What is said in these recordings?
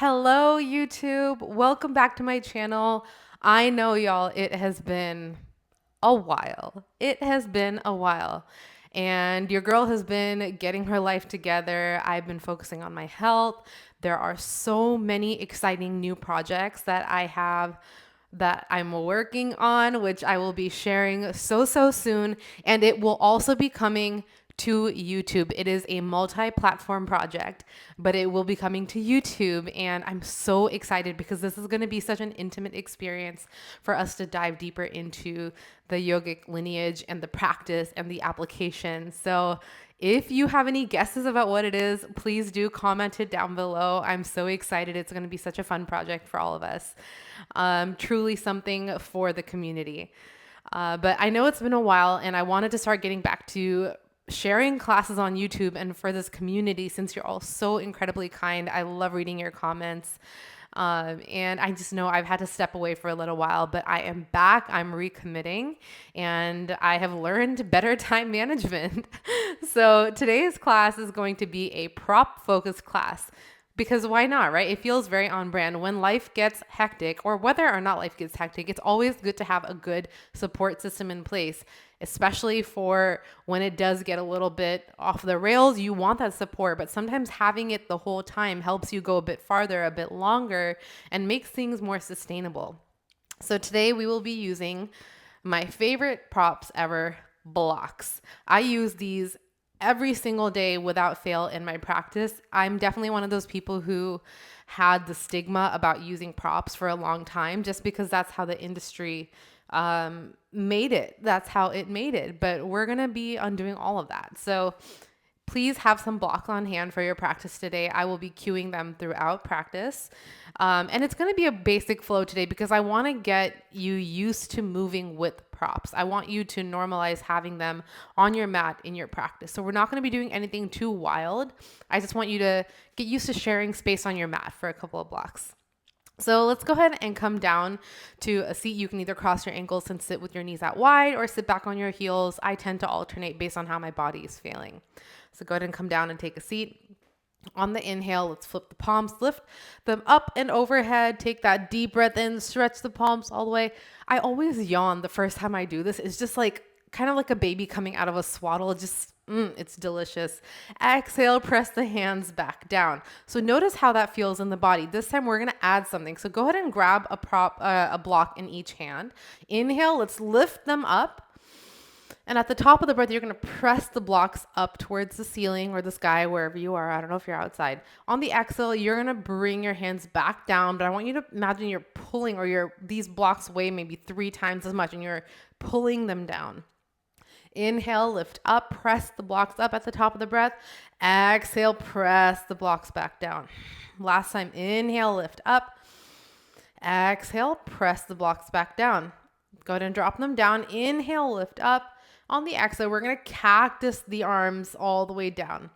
Hello, YouTube. Welcome back to my channel. I know, y'all, it has been a while. It has been a while. And your girl has been getting her life together. I've been focusing on my health. There are so many exciting new projects that I have that I'm working on, which I will be sharing so soon. And it will also be coming to YouTube. It is a multi-platform project, but it will be coming to YouTube. And I'm so excited because this is going to be such an intimate experience for us to dive deeper into the yogic lineage and the practice and the application. So if you have any guesses about what it is, please do comment it down below. I'm so excited. It's going to be such a fun project for all of us. Truly something for the community. But I know it's been a while and I wanted to start getting back to sharing classes on YouTube and for this community since you're all so incredibly kind. I love reading your comments. And I just know I've had to step away for a little while, but I am back. I'm recommitting and I have learned better time management. So today's class is going to be a prop focused class. Because why not, right? It feels very on brand. When life gets hectic, or whether or not life gets hectic, it's always good to have a good support system in place, especially for when it does get a little bit off the rails. You want that support, but sometimes having it the whole time helps you go a bit farther, a bit longer, and makes things more sustainable. So today we will be using my favorite props ever, blocks. I use these every single day without fail in my practice. I'm definitely one of those people who had the stigma about using props for a long time just because that's how the industry made it. That's how it made it. But we're going to be undoing all of that. So please have some blocks on hand for your practice today. I will be cueing them throughout practice. And it's going to be a basic flow today because I want to get you used to moving with props. I want you to normalize having them on your mat in your practice. So we're not going to be doing anything too wild. I just want you to get used to sharing space on your mat for a couple of blocks. So let's go ahead and come down to a seat. You can either cross your ankles and sit with your knees out wide or sit back on your heels. I tend to alternate based on how my body is feeling. So go ahead and come down and take a seat. On the inhale, let's flip the palms, lift them up and overhead. Take that deep breath in, stretch the palms all the way. I always yawn the first time I do this. It's just like kind of like a baby coming out of a swaddle. It's delicious. Exhale, press the hands back down. So notice how that feels in the body. This time we're going to add something. So go ahead and grab a block in each hand. Inhale, let's lift them up. And at the top of the breath, you're going to press the blocks up towards the ceiling or the sky, wherever you are. I don't know if you're outside. On the exhale, you're going to bring your hands back down, but I want you to imagine you're pulling these blocks weigh maybe 3 times as much and you're pulling them down. Inhale, lift up, press the blocks up at the top of the breath. Exhale, press the blocks back down. Last time, inhale, lift up. Exhale, press the blocks back down. Go ahead and drop them down. Inhale, lift up. On the exhale, we're going to cactus the arms all the way down.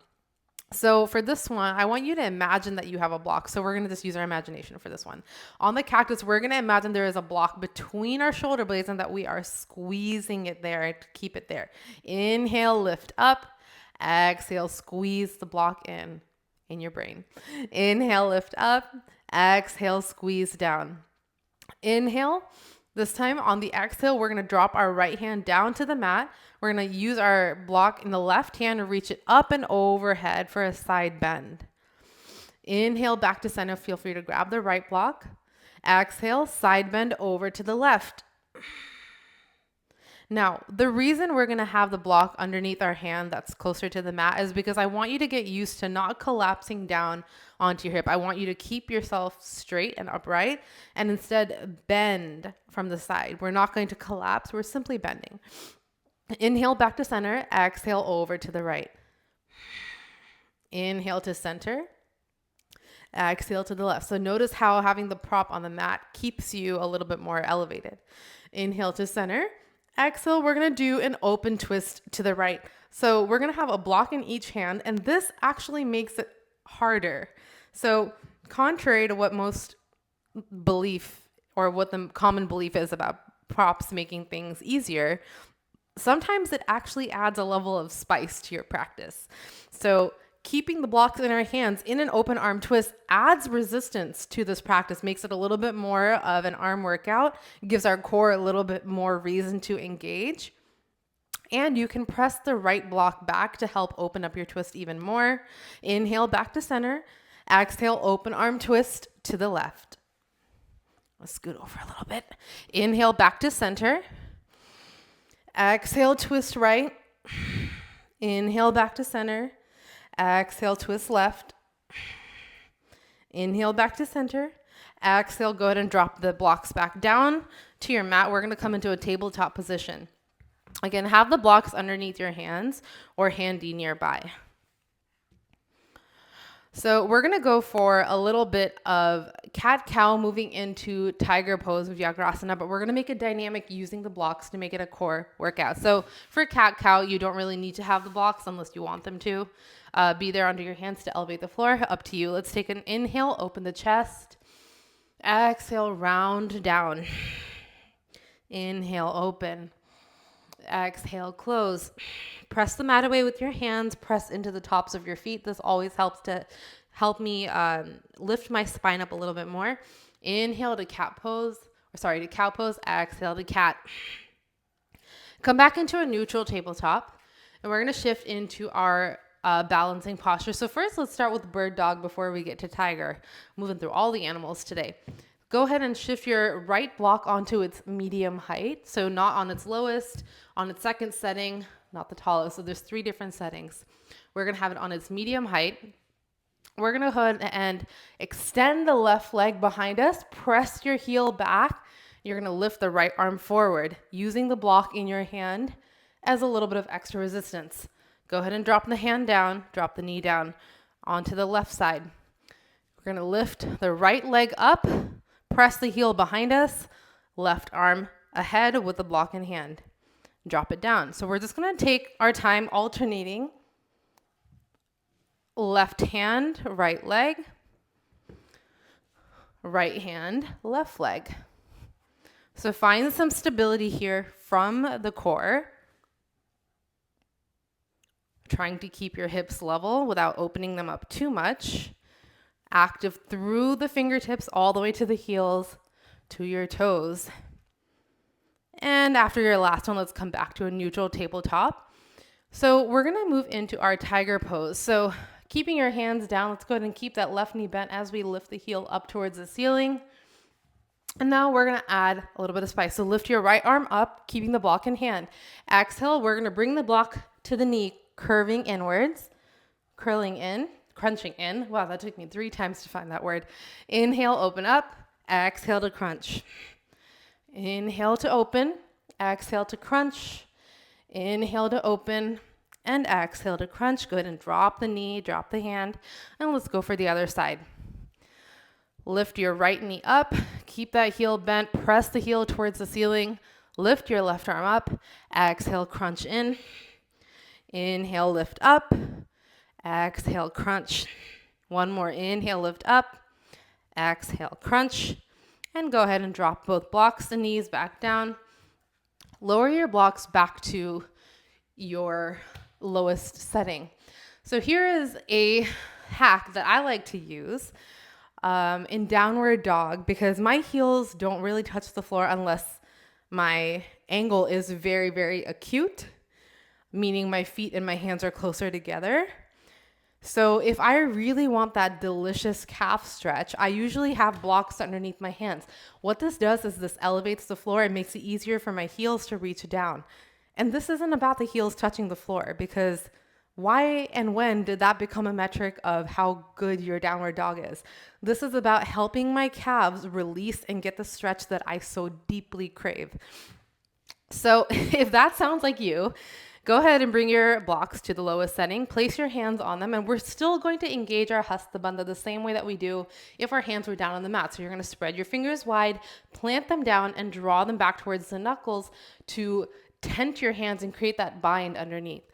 So for this one, I want you to imagine that you have a block. So we're going to just use our imagination for this one. On the cactus, we're going to imagine there is a block between our shoulder blades and that we are squeezing it there to keep it there. Inhale, lift up. Exhale, squeeze the block in your brain. Inhale, lift up. Exhale, squeeze down. Inhale. This time on the exhale, we're going to drop our right hand down to the mat. We're going to use our block in the left hand to reach it up and overhead for a side bend. Inhale back to center. Feel free to grab the right block. Exhale, side bend over to the left. Now, the reason we're going to have the block underneath our hand that's closer to the mat is because I want you to get used to not collapsing down onto your hip. I want you to keep yourself straight and upright and instead bend from the side. We're not going to collapse. We're simply bending. Inhale back to center. Exhale over to the right. Inhale to center. Exhale to the left. So notice how having the prop on the mat keeps you a little bit more elevated. Inhale to center. Exhale, we're going to do an open twist to the right. So we're going to have a block in each hand, and this actually makes it harder. So contrary to what most belief or what the common belief is about props making things easier, sometimes it actually adds a level of spice to your practice. So keeping the blocks in our hands in an open arm twist adds resistance to this practice, makes it a little bit more of an arm workout, gives our core a little bit more reason to engage. And you can press the right block back to help open up your twist even more. Inhale back to center. Exhale, open arm twist to the left. Let's scoot over a little bit. Inhale back to center. Exhale, twist right. Inhale back to center. Exhale, twist left. Inhale back to center. Exhale, go ahead and drop the blocks back down to your mat. We're going to come into a tabletop position. Again, have the blocks underneath your hands or handy nearby. So we're going to go for a little bit of cat-cow moving into tiger pose of Vajrasana, but we're going to make it dynamic using the blocks to make it a core workout. So for cat-cow, you don't really need to have the blocks unless you want them to. Be there under your hands to elevate the floor. Up to you. Let's take an inhale, open the chest. Exhale, round down. Inhale, open. Exhale, close. Press the mat away with your hands. Press into the tops of your feet. This always helps to help me lift my spine up a little bit more. Inhale to cat pose, to cow pose. Exhale to cat. Come back into a neutral tabletop, and we're going to shift into our balancing posture. So first, let's start with bird dog before we get to tiger. Moving through all the animals today. Go ahead and shift your right block onto its medium height. So not on its lowest, on its second setting, not the tallest. So there's 3 different settings. We're going to have it on its medium height. We're going to go ahead and extend the left leg behind us. Press your heel back. You're going to lift the right arm forward using the block in your hand as a little bit of extra resistance. Go ahead and drop the hand down, drop the knee down onto the left side. We're going to lift the right leg up. Press the heel behind us, left arm ahead with the block in hand. Drop it down. So we're just going to take our time alternating left hand, right leg, right hand, left leg. So find some stability here from the core. Trying to keep your hips level without opening them up too much. Active through the fingertips all the way to the heels, to your toes. And after your last one, let's come back to a neutral tabletop. So we're going to move into our tiger pose. So keeping your hands down, let's go ahead and keep that left knee bent as we lift the heel up towards the ceiling. And now we're going to add a little bit of spice. So lift your right arm up, keeping the block in hand. Exhale, we're going to bring the block to the knee, curving inwards, curling in. Crunching in. Wow, that took me 3 times to find that word. Inhale, open up. Exhale to crunch. Inhale to open. Exhale to crunch. Inhale to open. And exhale to crunch. Go ahead and drop the knee, drop the hand. And let's go for the other side. Lift your right knee up. Keep that heel bent. Press the heel towards the ceiling. Lift your left arm up. Exhale, crunch in. Inhale, lift up. Exhale, crunch. One more. Inhale, lift up. Exhale, crunch. And go ahead and drop both blocks, the knees back down. Lower your blocks back to your lowest setting. So here is a hack that I like to use in downward dog because my heels don't really touch the floor unless my angle is very, very acute, meaning my feet and my hands are closer together. So if I really want that delicious calf stretch, I usually have blocks underneath my hands. What this does is this elevates the floor and makes it easier for my heels to reach down. And this isn't about the heels touching the floor because why and when did that become a metric of how good your downward dog is? This is about helping my calves release and get the stretch that I so deeply crave. So if that sounds like you, go ahead and bring your blocks to the lowest setting. Place your hands on them, and we're still going to engage our Hasta Bandha the same way that we do if our hands were down on the mat. So you're going to spread your fingers wide, plant them down, and draw them back towards the knuckles to tent your hands and create that bind underneath.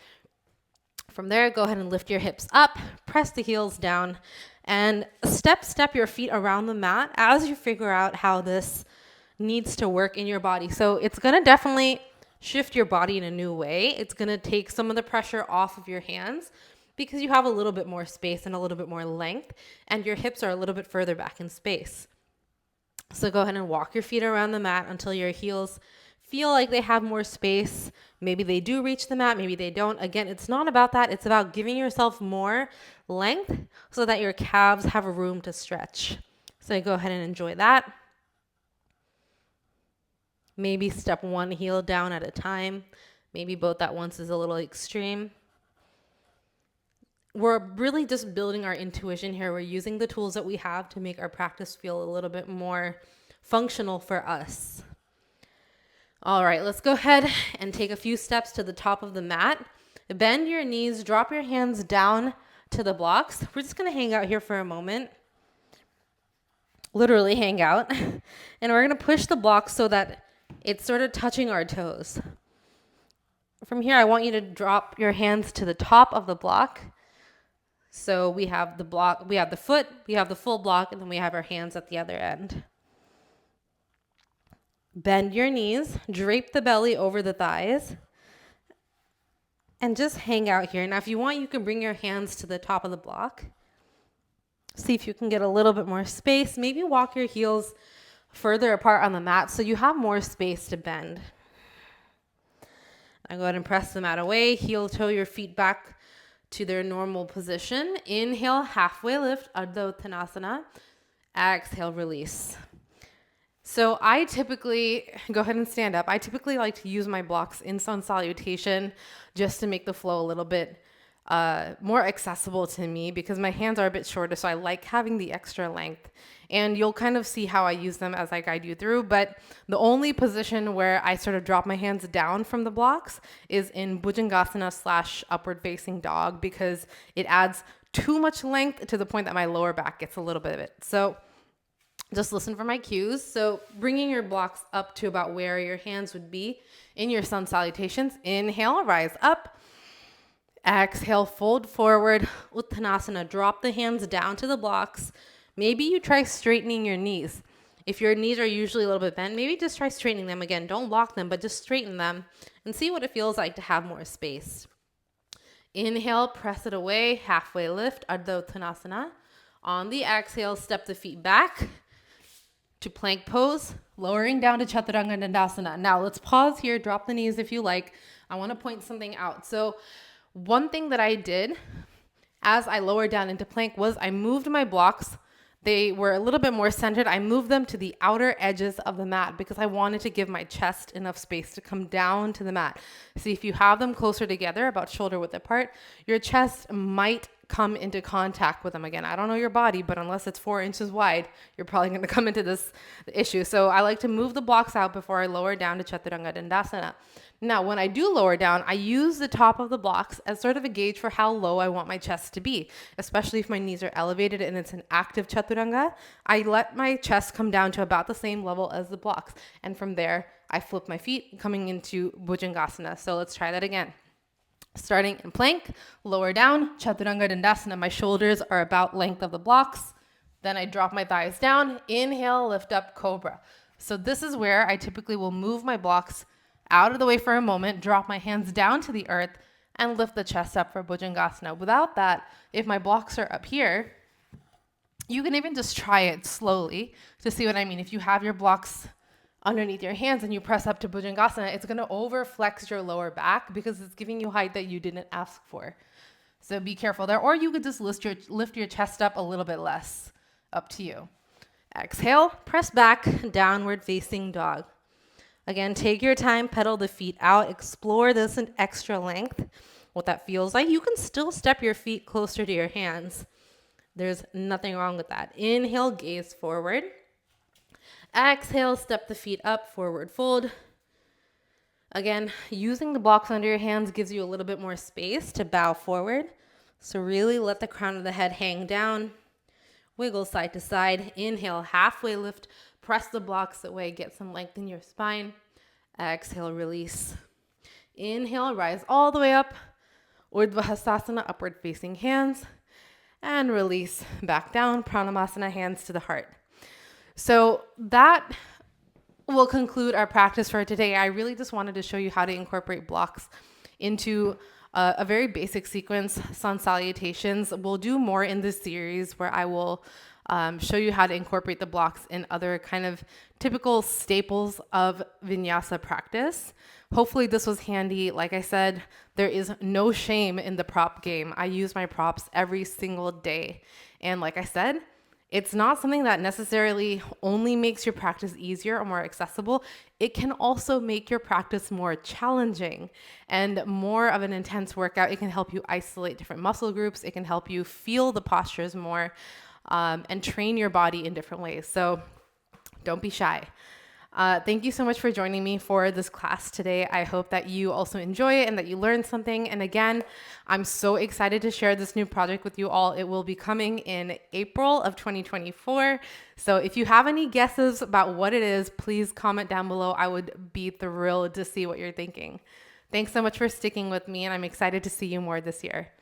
From there, go ahead and lift your hips up, press the heels down, and step your feet around the mat as you figure out how this needs to work in your body. So it's going to definitely shift your body in a new way. It's going to take some of the pressure off of your hands because you have a little bit more space and a little bit more length, and your hips are a little bit further back in space. So go ahead and walk your feet around the mat until your heels feel like they have more space. Maybe they do reach the mat, maybe they don't. Again, it's not about that. It's about giving yourself more length so that your calves have room to stretch. So go ahead and enjoy that. Maybe step one heel down at a time. Maybe both at once is a little extreme. We're really just building our intuition here. We're using the tools that we have to make our practice feel a little bit more functional for us. All right, let's go ahead and take a few steps to the top of the mat. Bend your knees, drop your hands down to the blocks. We're just gonna hang out here for a moment. Literally hang out. And we're gonna push the blocks so that it's sort of touching our toes. From here, I want you to drop your hands to the top of the block. So we have the block, we have the foot, we have the full block, and then we have our hands at the other end. Bend your knees, drape the belly over the thighs, and just hang out here. Now, if you want, you can bring your hands to the top of the block. See if you can get a little bit more space. Maybe walk your heels further apart on the mat so you have more space to bend. Now go ahead and press the mat away. Heel toe your feet back to their normal position. Inhale, halfway lift, Ardha Uttanasana. Exhale, release. So I typically, go ahead and stand up. I typically like to use my blocks in sun salutation just to make the flow a little bit more accessible to me because my hands are a bit shorter. So I like having the extra length, and you'll kind of see how I use them as I guide you through. But the only position where I sort of drop my hands down from the blocks is in Bhujangasana / upward facing dog because it adds too much length to the point that my lower back gets a little bit of it. So just listen for my cues. So bringing your blocks up to about where your hands would be in your sun salutations. Inhale, rise up. Exhale, fold forward. Uttanasana, drop the hands down to the blocks. Maybe you try straightening your knees. If your knees are usually a little bit bent, maybe just try straightening them again. Don't lock them, but just straighten them and see what it feels like to have more space. Inhale, press it away. Halfway lift, Ardha Uttanasana. On the exhale, step the feet back to plank pose, lowering down to Chaturanga Dandasana. Now let's pause here, drop the knees if you like. I want to point something out. So one thing that I did as I lowered down into plank was I moved my blocks. They were a little bit more centered. I moved them to the outer edges of the mat because I wanted to give my chest enough space to come down to the mat. See, if you have them closer together, about shoulder width apart, your chest might come into contact with them again. I don't know your body, but unless it's 4 inches wide, you're probably going to come into this issue. So I like to move the blocks out before I lower down to Chaturanga Dandasana. Now, when I do lower down, I use the top of the blocks as sort of a gauge for how low I want my chest to be, especially if my knees are elevated and it's an active Chaturanga. I let my chest come down to about the same level as the blocks. And from there, I flip my feet coming into Bhujangasana. So let's try that again. Starting in plank, lower down, Chaturanga Dandasana. My shoulders are about length of the blocks. Then I drop my thighs down. Inhale, lift up, Cobra. So this is where I typically will move my blocks out of the way for a moment, drop my hands down to the earth, and lift the chest up for Bhujangasana. Without that, if my blocks are up here, you can even just try it slowly to see what I mean. If you have your blocks underneath your hands and you press up to Bhujangasana, it's going to overflex your lower back because it's giving you height that you didn't ask for. So be careful there. Or you could just lift your chest up a little bit less. Up to you. Exhale, press back, downward facing dog. Again, take your time, pedal the feet out, explore this in extra length, what that feels like. You can still step your feet closer to your hands. There's nothing wrong with that. Inhale, gaze forward. Exhale, step the feet up, forward fold. Again, using the blocks under your hands gives you a little bit more space to bow forward. So really let the crown of the head hang down. Wiggle side to side. Inhale, halfway lift. Press the blocks away. Get some length in your spine. Exhale, release. Inhale, rise all the way up. Urdhva Hastasana, upward facing hands. And release back down. Pranamasana, hands to the heart. So that will conclude our practice for today. I really just wanted to show you how to incorporate blocks into a very basic sequence, sun salutations. We'll do more in this series where I will show you how to incorporate the blocks in other kind of typical staples of vinyasa practice. Hopefully this was handy. Like I said, there is no shame in the prop game. I use my props every single day. And like I said, it's not something that necessarily only makes your practice easier or more accessible. It can also make your practice more challenging and more of an intense workout. It can help you isolate different muscle groups. It can help you feel the postures more and train your body in different ways. So don't be shy. Thank you so much for joining me for this class today. I hope that you also enjoy it and that you learned something. And again, I'm so excited to share this new project with you all. It will be coming in April of 2024. So if you have any guesses about what it is, please comment down below. I would be thrilled to see what you're thinking. Thanks so much for sticking with me, and I'm excited to see you more this year.